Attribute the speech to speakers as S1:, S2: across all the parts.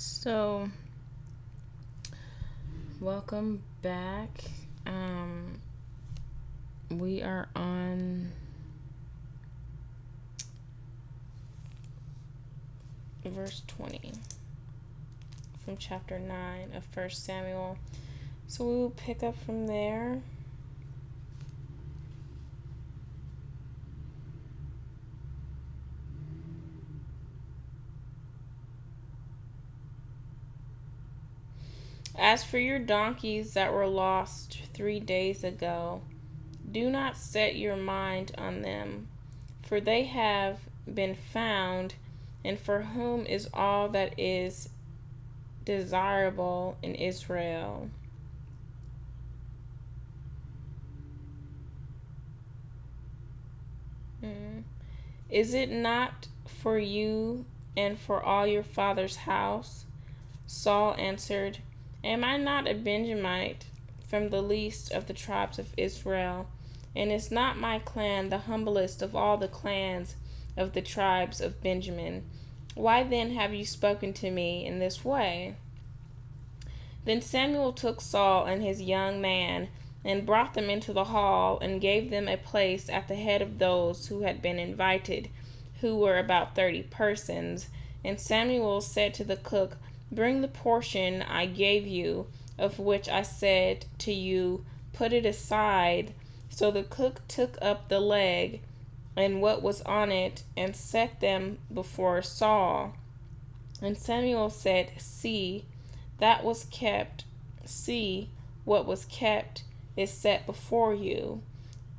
S1: So, welcome back. We are on verse 20 from chapter 9 of 1 Samuel. So, we will pick up from there. As for your donkeys that were lost 3 days ago, do not set your mind on them, for they have been found, and for whom is all that is desirable in Israel. Is it not for you and for all your father's house? Saul answered, Am I not a Benjamite from the least of the tribes of Israel? And is not my clan the humblest of all the clans of the tribes of Benjamin? Why then have you spoken to me in this way? Then Samuel took Saul and his young man and brought them into the hall and gave them a place at the head of those who had been invited, who were about 30 persons. And Samuel said to the cook, Bring the portion I gave you, of which I said to you, Put it aside. So the cook took up the leg and what was on it, and set them before Saul. And Samuel said, See, what was kept is set before you.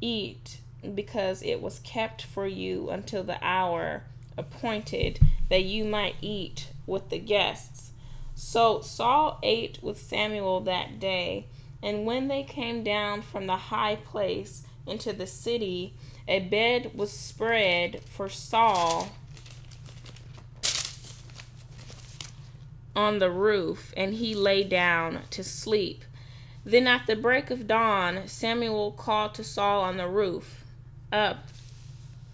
S1: Eat, because it was kept for you until the hour appointed, that you might eat with the guests. So Saul ate with Samuel that day, and when they came down from the high place into the city, a bed was spread for Saul on the roof, and he lay down to sleep. Then at the break of dawn, Samuel called to Saul on the roof, Up,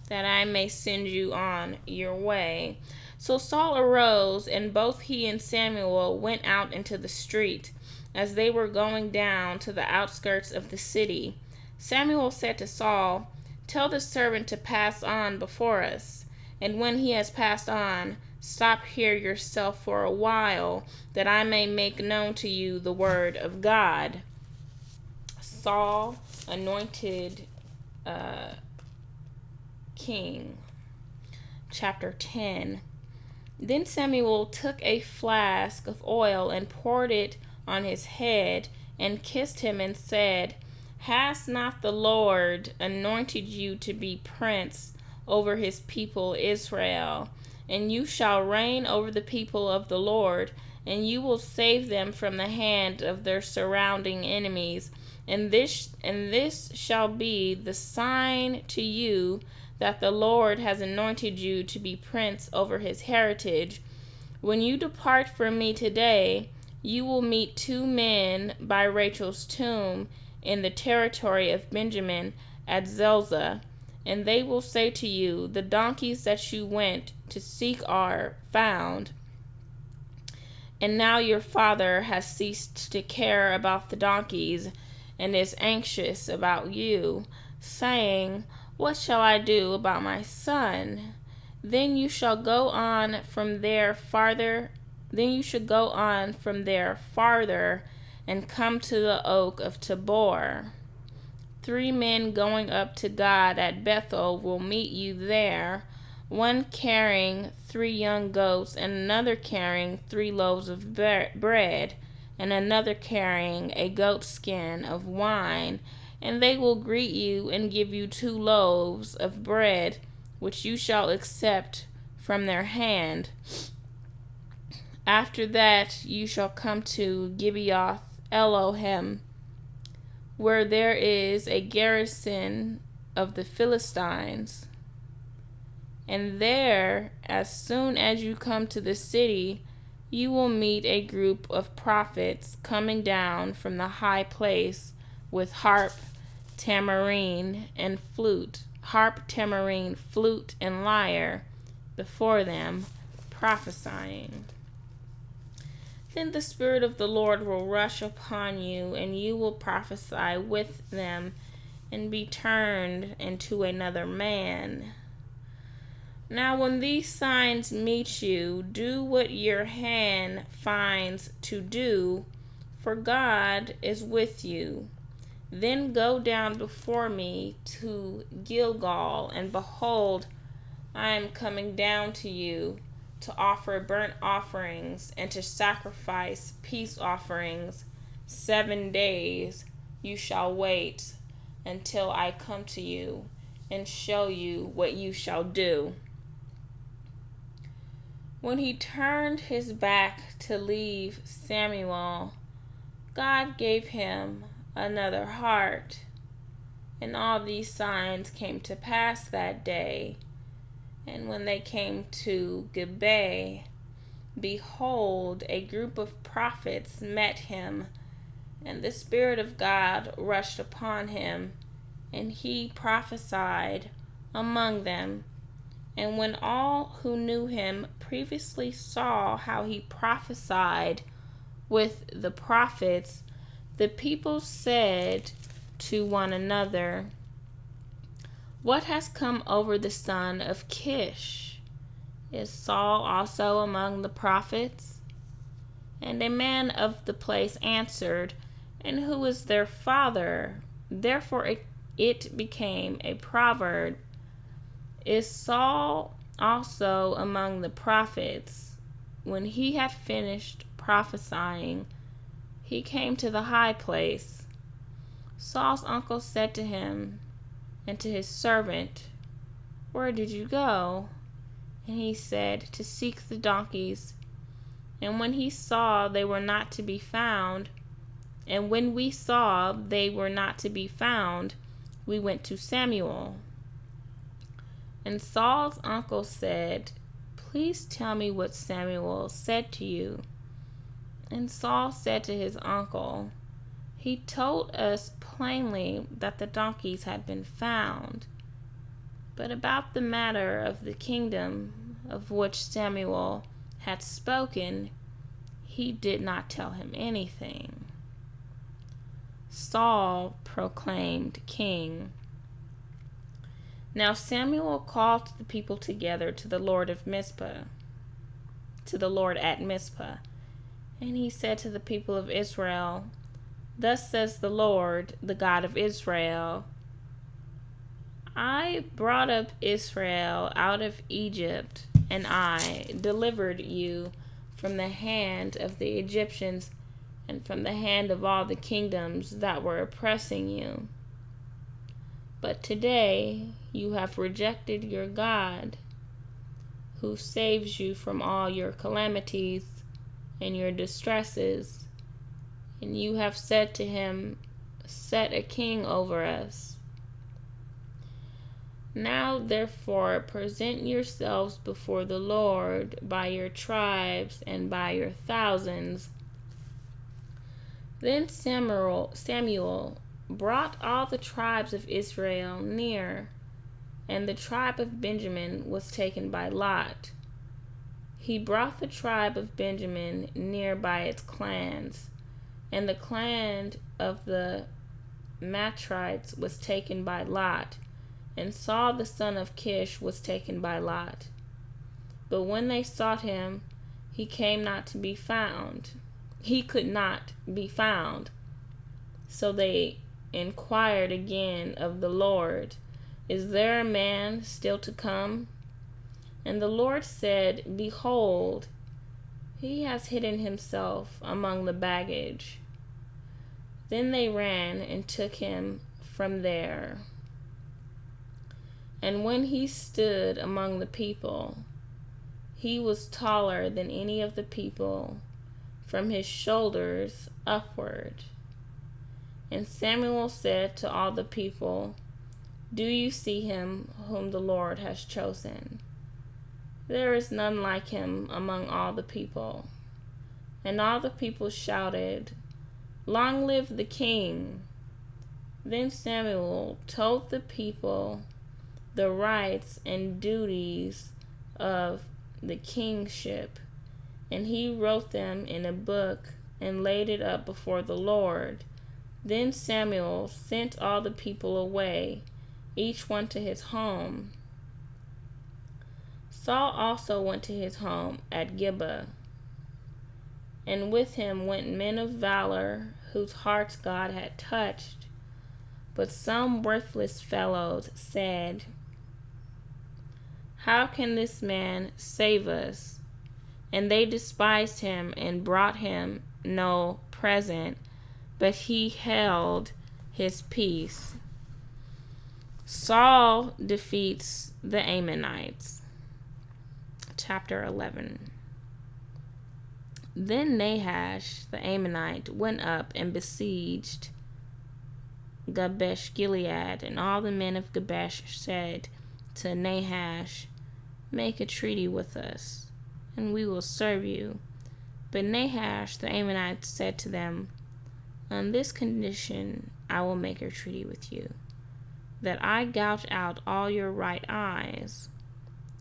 S1: that I may send you on your way. So Saul arose, and both he and Samuel went out into the street. As they were going down to the outskirts of the city, Samuel said to Saul, Tell the servant to pass on before us, and when he has passed on, stop here yourself for a while, that I may make known to you the word of God. Saul anointed king. Chapter 10. Then Samuel took a flask of oil and poured it on his head, and kissed him, and said, Has not the Lord anointed you to be prince over his people Israel? And you shall reign over the people of the Lord, and you will save them from the hand of their surrounding enemies. And this shall be the sign to you that the Lord has anointed you to be prince over his heritage. When you depart from me today, you will meet 2 men by Rachel's tomb in the territory of Benjamin at Zelzah, and they will say to you, The donkeys that you went to seek are found. And now your father has ceased to care about the donkeys, and is anxious about you, saying, What shall I do about my son? Then you shall go on from there farther, and come to the oak of Tabor. 3 men going up to God at Bethel will meet you there, one carrying 3 young goats, and another carrying 3 loaves of bread, and another carrying a goat skin of wine. And they will greet you and give you 2 loaves of bread, which you shall accept from their hand. After that you shall come to Gibeath Elohim, where there is a garrison of the Philistines. And there, as soon as you come to the city, you will meet a group of prophets coming down from the high place with harp, tambourine, flute, and lyre before them, prophesying. Then the Spirit of the Lord will rush upon you, and you will prophesy with them and be turned into another man. Now when these signs meet you, do what your hand finds to do, for God is with you. Then go down before me to Gilgal, and behold, I am coming down to you to offer burnt offerings and to sacrifice peace offerings. 7 days you shall wait until I come to you and show you what you shall do. When he turned his back to leave Samuel, God gave him another heart. And all these signs came to pass that day. And when they came to Gibeah, behold, a group of prophets met him, and the Spirit of God rushed upon him, and he prophesied among them. And when all who knew him previously saw how he prophesied with the prophets, the people said to one another, "What has come over the son of Kish? Is Saul also among the prophets?" And a man of the place answered, "And who is their father?" Therefore it became a proverb, "Is Saul also among the prophets?" When he had finished prophesying, he came to the high place. Saul's uncle said to him and to his servant, "Where did you go?" And he said, "To seek the donkeys." And when he saw they were not to be found, we went to Samuel. And Saul's uncle said, "Please tell me what Samuel said to you." And Saul said to his uncle, "He told us plainly that the donkeys had been found. But about the matter of the kingdom of which Samuel had spoken, he did not tell him anything." Saul proclaimed king. Now Samuel called the people together to the Lord at Mizpah. And he said to the people of Israel, "Thus says the Lord, the God of Israel, I brought up Israel out of Egypt, and I delivered you from the hand of the Egyptians and from the hand of all the kingdoms that were oppressing you. But today you have rejected your God, who saves you from all your calamities and your distresses, and you have said to him, 'Set a king over us.' Now therefore present yourselves before the Lord by your tribes and by your thousands." Then Samuel brought all the tribes of Israel near, and the tribe of Benjamin was taken by lot. He brought the tribe of Benjamin near by its clans, and the clan of the Matrites was taken by lot, and Saul the son of Kish was taken by lot. But when they sought him, he could not be found. So they inquired again of the Lord, "Is there a man still to come?" And the Lord said, "Behold, he has hidden himself among the baggage." Then they ran and took him from there. And when he stood among the people, he was taller than any of the people, from his shoulders upward. And Samuel said to all the people, "Do you see him whom the Lord has chosen? There is none like him among all the people." And all the people shouted, "Long live the king!" Then Samuel told the people the rights and duties of the kingship, and he wrote them in a book and laid it up before the Lord. Then Samuel sent all the people away, each one to his home. Saul also went to his home at Gibeah, and with him went men of valor, whose hearts God had touched. But some worthless fellows said, "How can this man save us?" And they despised him and brought him no present, but he held his peace. Saul defeats the Ammonites. Chapter 11. Then Nahash the Ammonite went up and besieged Jabesh Gilead, and all the men of Jabesh said to Nahash, "Make a treaty with us, and we will serve you." But Nahash the Ammonite said to them, "On this condition I will make a treaty with you, that I gouge out all your right eyes,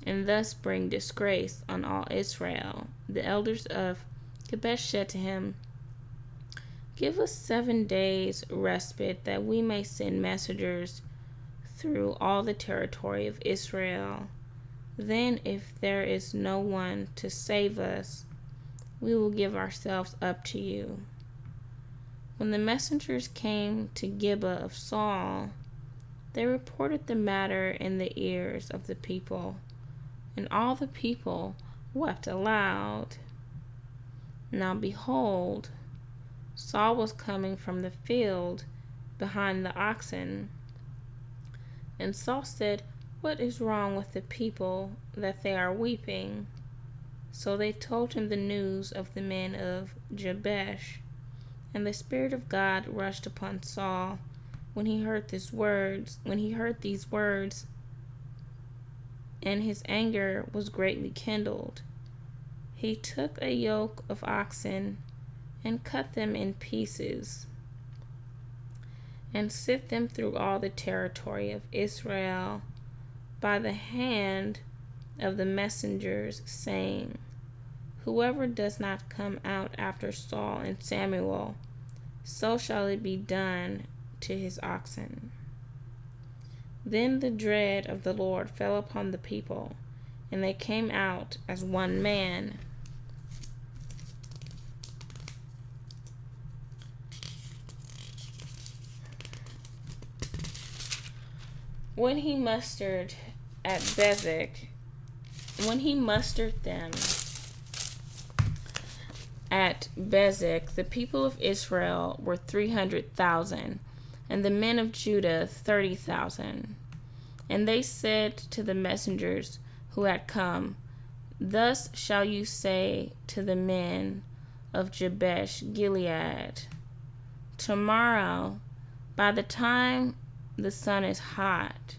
S1: and thus bring disgrace on all Israel." The elders of Jabesh said to him, "Give us 7 days respite, that we may send messengers through all the territory of Israel. Then, if there is no one to save us, we will give ourselves up to you." When the messengers came to Gibeah of Saul, they reported the matter in the ears of the people, and all the people wept aloud. Now behold, Saul was coming from the field behind the oxen. And Saul said, "What is wrong with the people that they are weeping?" So they told him the news of the men of Jabesh. And the Spirit of God rushed upon Saul when he heard these words, and his anger was greatly kindled. He took a yoke of oxen and cut them in pieces, and sent them through all the territory of Israel by the hand of the messengers, saying, "Whoever does not come out after Saul and Samuel, so shall it be done to his oxen." Then the dread of the Lord fell upon the people, and they came out as one man. When he mustered them at Bezek, the people of Israel were 300,000, and the men of Judah 30,000. And they said to the messengers who had come, "Thus shall you say to the men of Jabesh Gilead, tomorrow, by the time the sun is hot,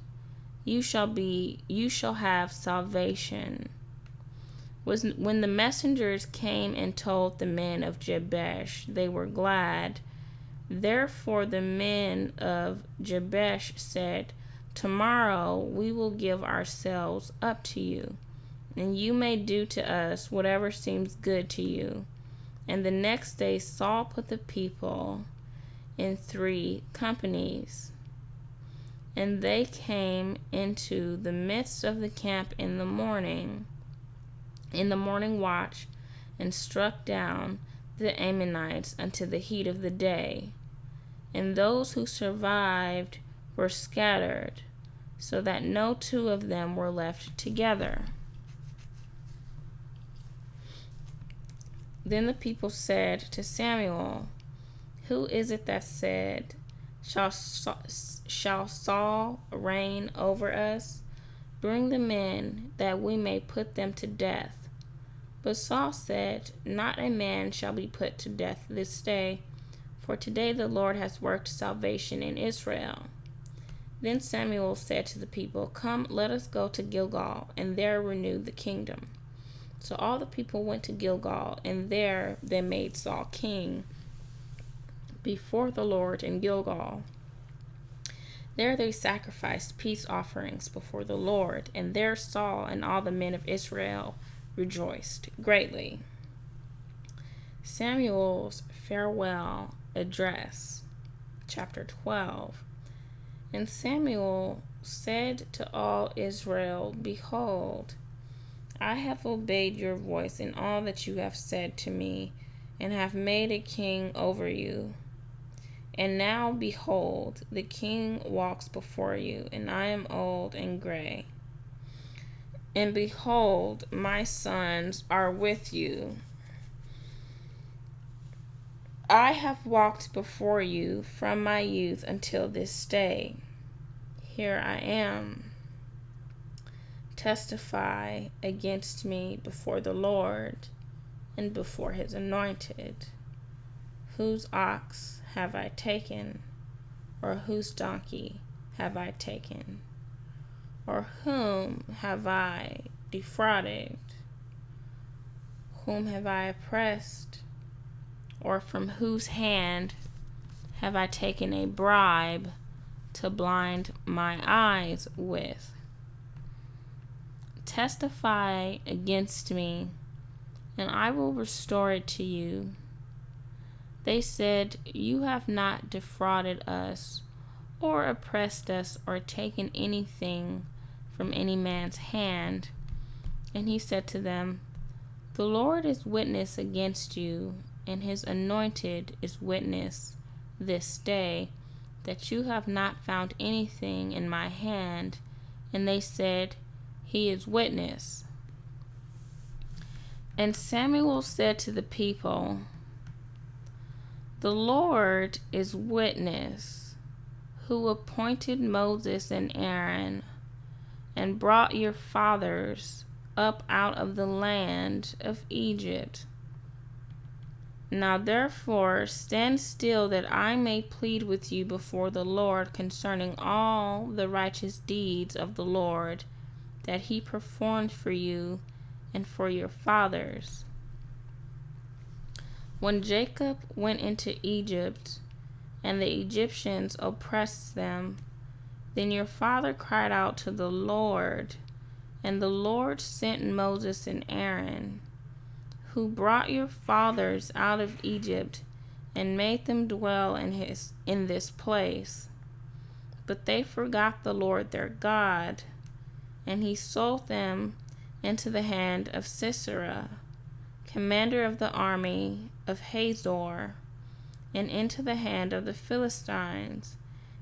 S1: you shall have salvation." When the messengers came and told the men of Jabesh, they were glad. Therefore the men of Jabesh said, "Tomorrow we will give ourselves up to you, and you may do to us whatever seems good to you." And the next day Saul put the people in 3 companies, and they came into the midst of the camp in the morning watch, and struck down the Ammonites unto the heat of the day. And those who survived were scattered, so that no 2 of them were left together. Then the people said to Samuel, "Who is it that said, Shall Saul reign over us? Bring the men, that we may put them to death." But Saul said, "Not a man shall be put to death this day, for today the Lord has worked salvation in Israel." Then Samuel said to the people, "Come, let us go to Gilgal, and there renew the kingdom." So all the people went to Gilgal, and there they made Saul king before the Lord in Gilgal. There they sacrificed peace offerings before the Lord, and there Saul and all the men of Israel rejoiced greatly. Samuel's farewell address, chapter 12. And Samuel said to all Israel, Behold, I have obeyed your voice in all that you have said to me, and have made a king over you. And now, behold, the king walks before you, and I am old and gray. And behold, my sons are with you. I have walked before you from my youth until this day. Here I am. Testify against me before the Lord and before his anointed. Whose ox have I taken, or whose donkey have I taken? Or whom have I defrauded? Whom have I oppressed? Or from whose hand have I taken a bribe to blind my eyes with? Testify against me, and I will restore it to you. They said, You have not defrauded us, or oppressed us, or taken anything from any man's hand. And he said to them, The Lord is witness against you, and his anointed is witness this day, that you have not found anything in my hand. And they said, He is witness. And Samuel said to the people, The Lord is witness, who appointed Moses and Aaron, and brought your fathers up out of the land of Egypt. Now therefore stand still, that I may plead with you before the Lord concerning all the righteous deeds of the Lord that he performed for you and for your fathers. When Jacob went into Egypt, and the Egyptians oppressed them, then your father cried out to the Lord, and the Lord sent Moses and Aaron, who brought your fathers out of Egypt and made them dwell in this place. But they forgot the Lord their God, and he sold them into the hand of Sisera, commander of the army of Hazor, and into the hand of the Philistines,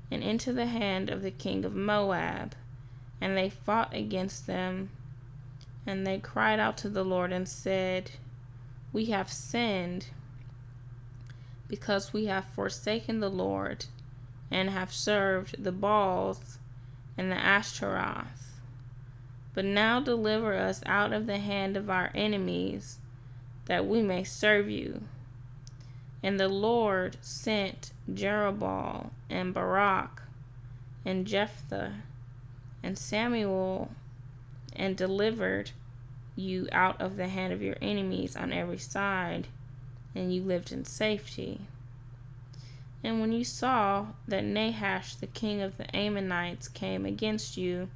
S1: and into the hand of the king of Moab. And they fought against them, and they cried out to the Lord and said, We have sinned, because we have forsaken the Lord, and have served the Baals and the Ashtaroth. But now deliver us out of the hand of our enemies, that we may serve you. And the Lord sent Jerubbaal and Barak and Jephthah and Samuel, and delivered you out of the hand of your enemies on every side, and you lived in safety. And when you saw that Nahash the king of the Ammonites came against you,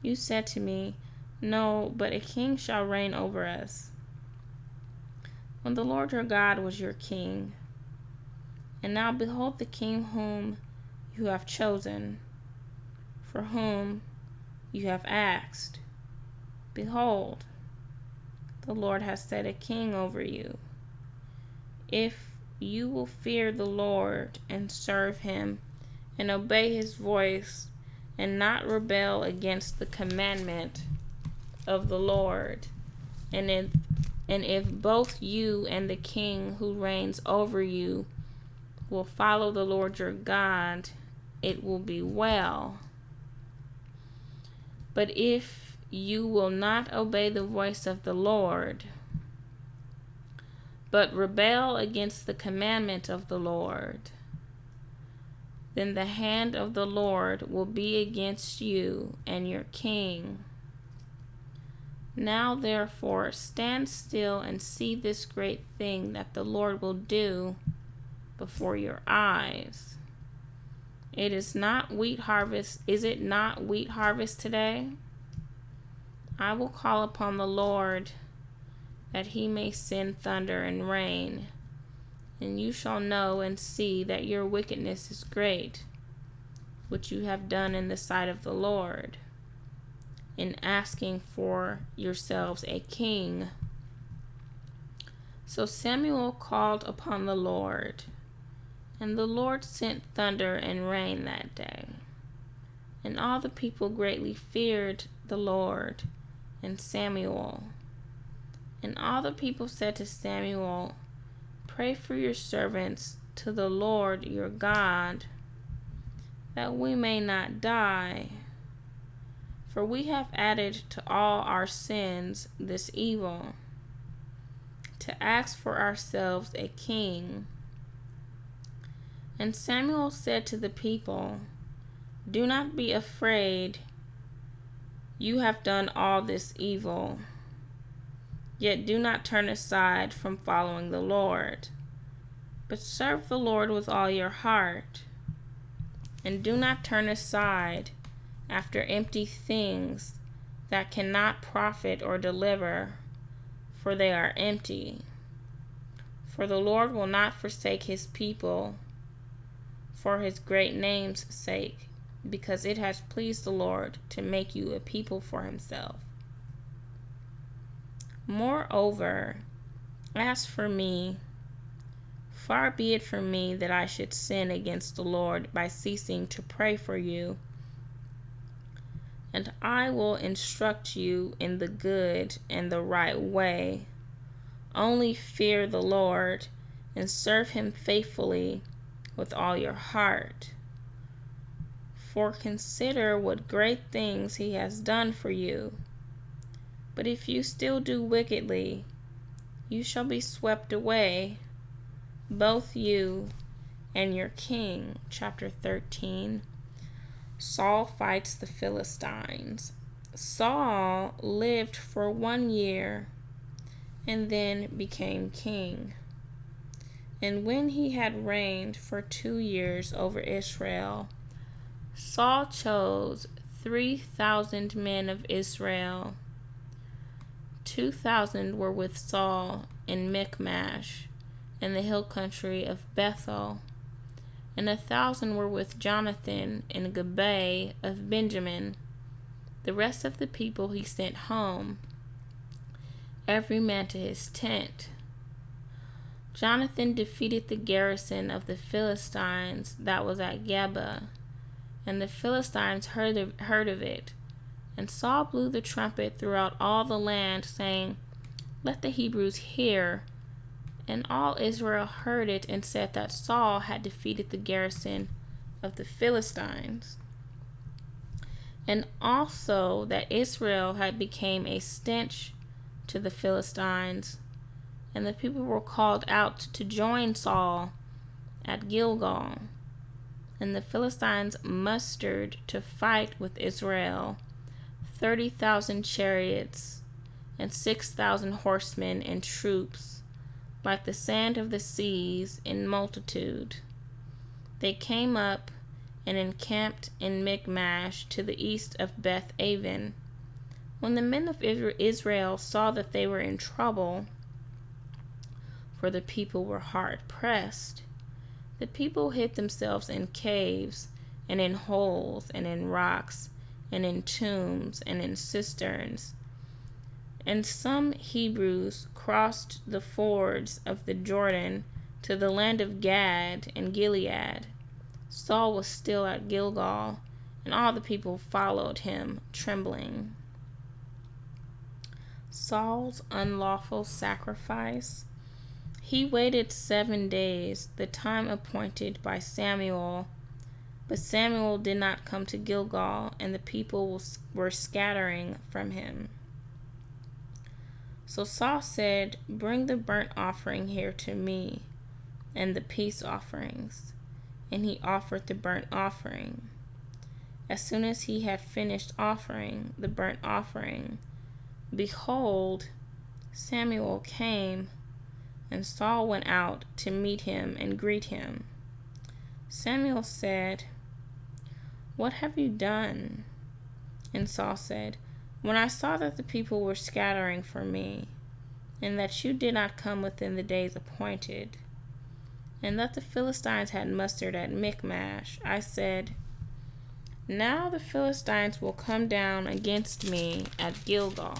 S1: you said to me, No, but a king shall reign over us. When the Lord your God was your king. And now behold the king whom you have chosen, for whom you have asked. Behold, the Lord has set a king over you. If you will fear the Lord and serve him, and obey his voice, and not rebel against the commandment of the Lord, and if both you and the king who reigns over you will follow the Lord your God, it will be well. But if you will not obey the voice of the Lord, but rebel against the commandment of the Lord, then the hand of the Lord will be against you and your king. Now therefore stand still and see this great thing that the Lord will do before your eyes. It is not wheat harvest. Is it not wheat harvest today? I will call upon the Lord, that he may send thunder and rain, and you shall know and see that your wickedness is great, which you have done in the sight of the Lord, in asking for yourselves a king." So Samuel called upon the Lord, and the Lord sent thunder and rain that day. And all the people greatly feared the Lord and Samuel. And all the people said to Samuel, "Pray for your servants to the Lord your God, that we may not die. For we have added to all our sins this evil, to ask for ourselves a king." And Samuel said to the people, "Do not be afraid. You have done all this evil. Yet do not turn aside from following the Lord, but serve the Lord with all your heart. And do not turn aside after empty things that cannot profit or deliver, for they are empty. For the Lord will not forsake his people for his great name's sake, because it has pleased the Lord to make you a people for himself. Moreover, as for me, far be it from me that I should sin against the Lord by ceasing to pray for you. And I will instruct you in the good and the right way. Only fear the Lord and serve him faithfully with all your heart. For consider what great things he has done for you. But if you still do wickedly, you shall be swept away, both you and your king." Chapter 13. Saul fights the Philistines. Saul lived for 1 year and then became king. And when he had reigned for 2 years over Israel, Saul chose 3,000 men of Israel. 2,000 were with Saul in Michmash, in the hill country of Bethel, and 1,000 were with Jonathan in Gibeah of Benjamin. The rest of the people he sent home, every man to his tent. Jonathan defeated the garrison of the Philistines that was at Geba, and the Philistines heard of it. And Saul blew the trumpet throughout all the land, saying, "Let the Hebrews hear." And all Israel heard it, and said that Saul had defeated the garrison of the Philistines, and also that Israel had become a stench to the Philistines. And the people were called out to join Saul at Gilgal. And the Philistines mustered to fight with Israel 30,000 chariots and 6,000 horsemen and troops, like the sand of the seas in multitude. They came up and encamped in Michmash to the east of Beth Aven. When the men of Israel saw that they were in trouble, for the people were hard pressed, the people hid themselves in caves and in holes and in rocks and in tombs and in cisterns. And some Hebrews crossed the fords of the Jordan to the land of Gad and Gilead. Saul was still at Gilgal, and all the people followed him, trembling. Saul's unlawful sacrifice. He waited 7 days, the time appointed by Samuel. But Samuel did not come to Gilgal, and the people were scattering from him. So Saul said, "Bring the burnt offering here to me, and the peace offerings." And he offered the burnt offering. As soon as he had finished offering the burnt offering, behold, Samuel came, and Saul went out to meet him and greet him. Samuel said, "What have you done?" And Saul said, "When I saw that the people were scattering for me, and that you did not come within the days appointed, and that the Philistines had mustered at Michmash, I said, now the Philistines will come down against me at Gilgal.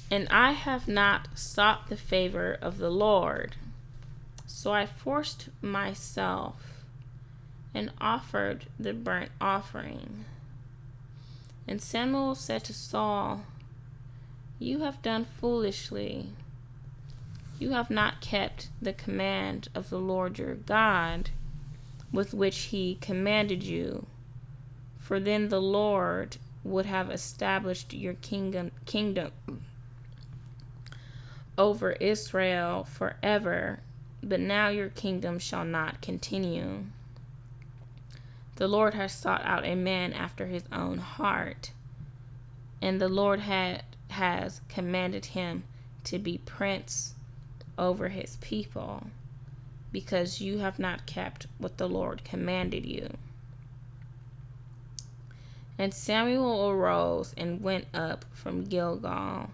S1: And I have not sought the favor of the Lord. So I forced myself and offered the burnt offering. And Samuel said to Saul, you have done foolishly. You have not kept the command of the Lord your God, with which he commanded you. For then the Lord would have established your kingdom over Israel forever, but now your kingdom shall not continue. The Lord has sought out a man after his own heart, and the Lord has commanded him to be prince over his people, because you have not kept what the Lord commanded you. And Samuel arose and went up from Gilgal.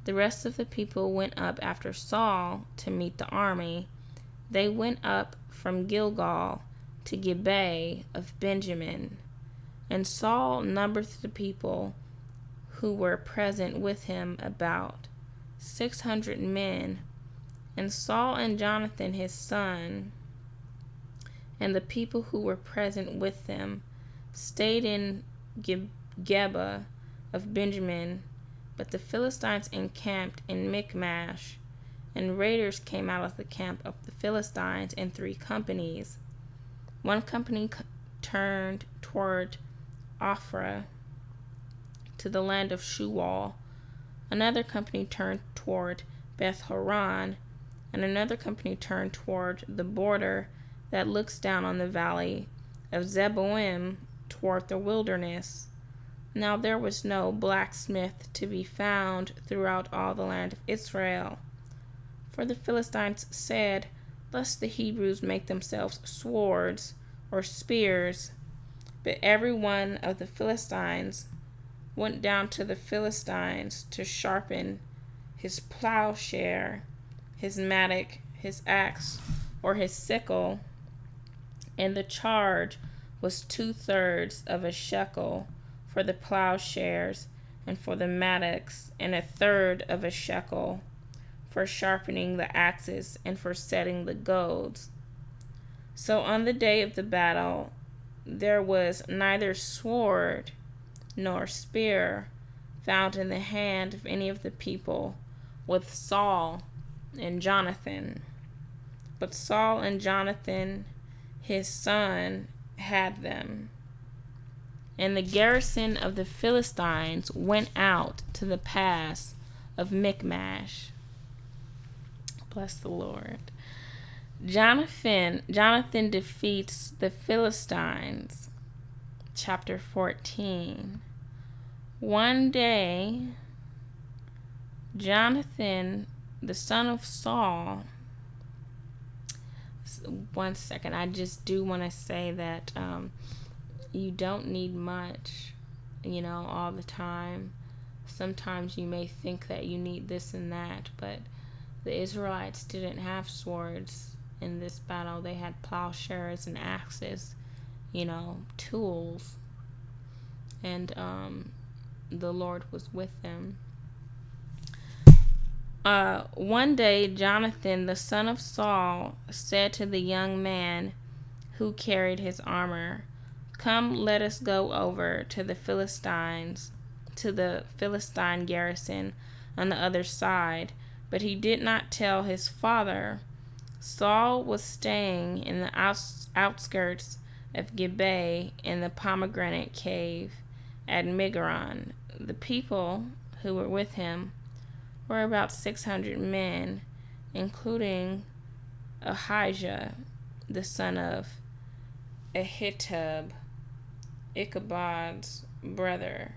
S1: The rest of the people went up after Saul to meet the army. They went up from Gilgal to Gibeah of Benjamin. And Saul numbered the people who were present with him about 600 men. And Saul and Jonathan his son, and the people who were present with them, stayed in Gibeah of Benjamin. But the Philistines encamped in Michmash, and raiders came out of the camp of the Philistines in 3 companies. One company turned toward Ophrah to the land of Shual. Another company turned toward Beth-horon, and another company turned toward the border that looks down on the valley of Zeboim toward the wilderness. Now there was no blacksmith to be found throughout all the land of Israel. For the Philistines said, lest the Hebrews make themselves swords or spears. But every one of the Philistines went down to the Philistines to sharpen his plowshare, his mattock, his axe, or his sickle. And the charge was 2/3 of a shekel for the plowshares and for the mattocks, and 1/3 of a shekel for sharpening the axes and for setting the goads. So on the day of the battle there was neither sword nor spear found in the hand of any of the people with Saul and Jonathan. But Saul and Jonathan his son had them. And the garrison of the Philistines went out to the pass of Michmash. Bless the Lord. Jonathan defeats the Philistines. Chapter 14. One day, Jonathan, the son of Saul. One second, I just do want to say that you don't need much, all the time. Sometimes you may think that you need this and that, but the Israelites didn't have swords in this battle. They had plowshares and axes, tools. And the Lord was with them. One day, Jonathan, the son of Saul, said to the young man who carried his armor, "Come, let us go over to the Philistine garrison on the other side." But he did not tell his father. Saul was staying in the outskirts of Gibeah in the pomegranate cave at Migron. The people who were with him were about 600 men, including Ahijah, the son of Ahitub, Ichabod's brother,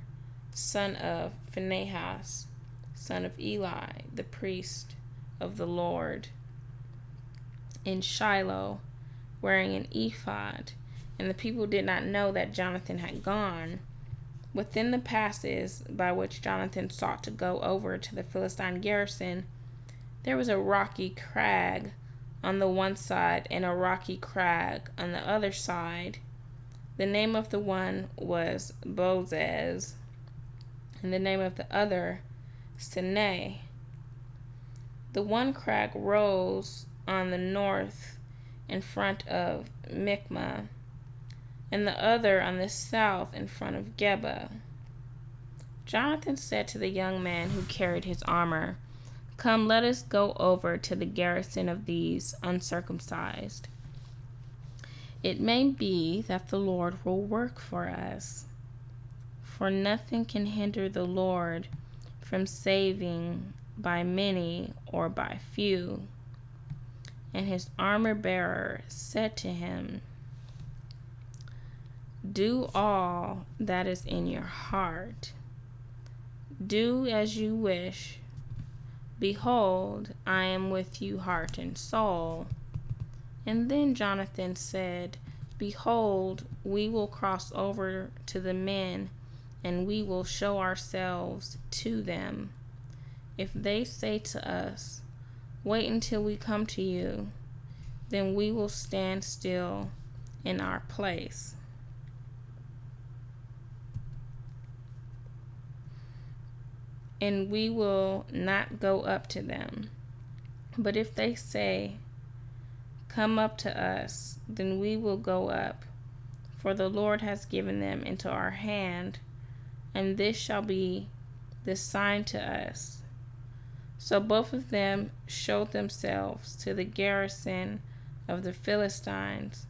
S1: son of Phinehas, son of Eli, the priest of the Lord, in Shiloh, wearing an ephod. And the people did not know that Jonathan had gone. Within the passes by which Jonathan sought to go over to the Philistine garrison, There was a rocky crag on the one side and a rocky crag on the other side. The name of the one was Bozez, and the name of the other Sinai. The one crag rose on the north in front of Mikmah, and the other on the south in front of Geba. Jonathan said to the young man who carried his armor, "Come, let us go over to the garrison of these uncircumcised. It may be that the Lord will work for us, for nothing can hinder the Lord from saving by many or by few." And his armor-bearer said to him, "Do all that is in your heart. Do as you wish. Behold, I am with you heart and soul." And then Jonathan said, "Behold, we will cross over to the men, and we will show ourselves to them. If they say to us, 'Wait until we come to you,' then we will stand still in our place. And we will not go up to them. But if they say, 'Come up to us,' then we will go up, for the Lord has given them into our hand, and this shall be the sign to us." So both of them showed themselves to the garrison of the Philistines,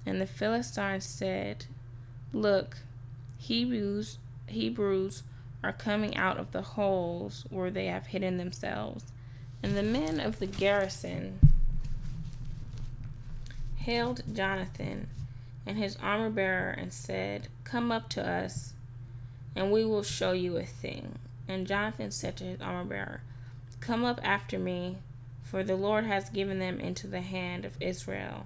S1: and the Philistines said, "Look, Hebrews are coming out of the holes where they have hidden themselves." And the men of the garrison hailed Jonathan and his armor-bearer and said, "Come up to us, and we will show you a thing." And Jonathan said to his armor-bearer, "Come up after me, for the Lord has given them into the hand of Israel."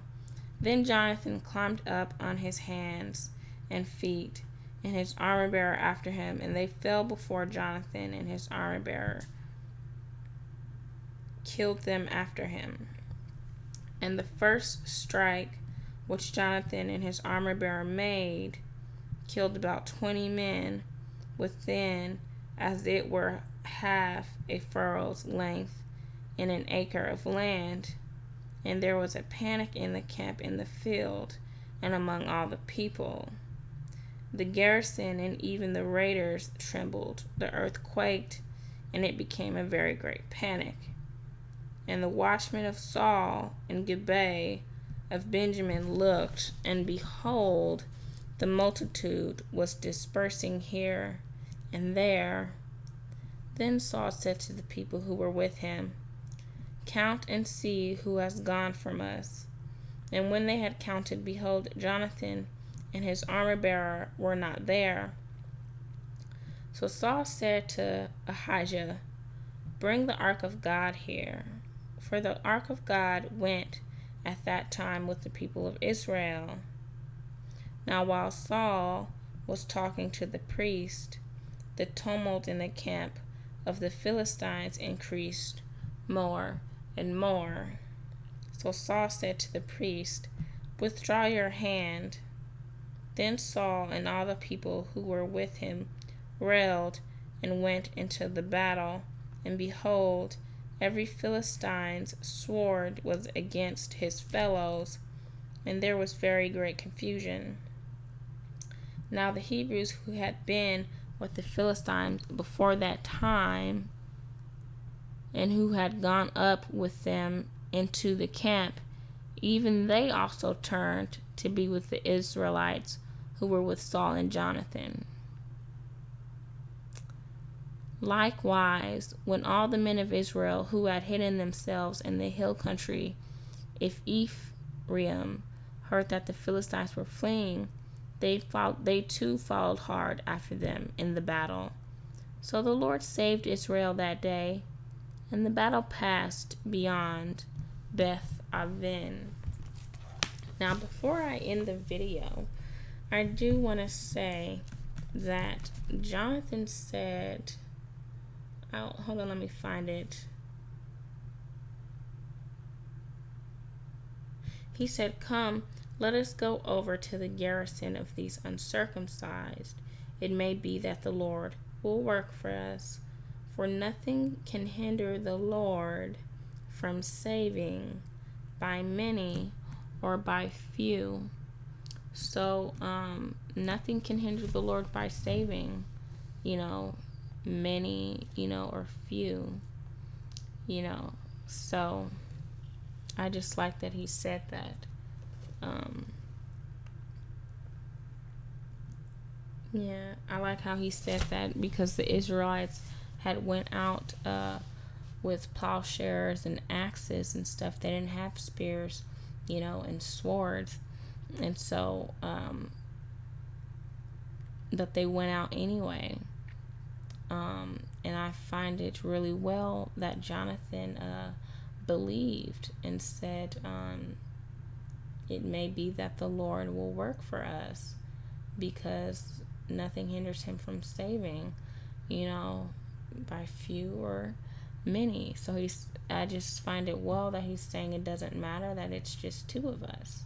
S1: Then Jonathan climbed up on his hands and feet, and his armor-bearer after him, and they fell before Jonathan, and his armor-bearer killed them after him. And the first strike which Jonathan and his armor-bearer made killed about 20 men within, as it were half a furrow's length in an acre of land. And there was a panic in the camp, in the field, and among all the people. The garrison and even the raiders trembled. The earth quaked, and it became a very great panic. And the watchmen of Saul and Gibeah of Benjamin looked, and behold, the multitude was dispersing here and there. Then Saul said to the people who were with him, "Count and see who has gone from us." And when they had counted, behold, Jonathan and his armor-bearer were not there. So Saul said to Ahijah, "Bring the ark of God here." For the ark of God went at that time with the people of Israel. Now while Saul was talking to the priest, the tumult in the camp of the Philistines increased more and more. So Saul said to the priest, "Withdraw your hand." Then Saul and all the people who were with him railed and went into the battle, and behold, every Philistine's sword was against his fellows, and there was very great confusion. Now the Hebrews who had been with the Philistines before that time, and who had gone up with them into the camp, even they also turned to be with the Israelites who were with Saul and Jonathan. Likewise, when all the men of Israel who had hidden themselves in the hill country of Ephraim heard that the Philistines were fleeing, they too followed hard after them in the battle. So the Lord saved Israel that day, and the battle passed beyond Beth Aven. Now, before I end the video, I do want to say that Jonathan said, hold on, let me find it. He said, "Come, let us go over to the garrison of these uncircumcised. It may be that the Lord will work for us, for nothing can hinder the Lord from saving by many or by few." So, nothing can hinder the Lord by saving, many, or few, you know. So, I just like that he said that. Yeah, I like how he said that, because the Israelites had went out with plowshares and axes and stuff. They didn't have spears, and swords. And so, that they went out anyway. And I find it really well that Jonathan believed and said, it may be that the Lord will work for us, because nothing hinders him from saving, by few or many. So I just find it well that he's saying it doesn't matter that it's just two of us,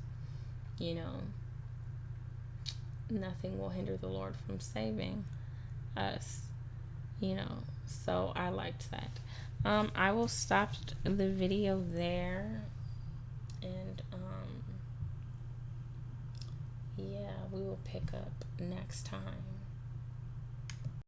S1: nothing will hinder the Lord from saving us, so I liked that. I will stop the video there, and yeah, we will pick up next time.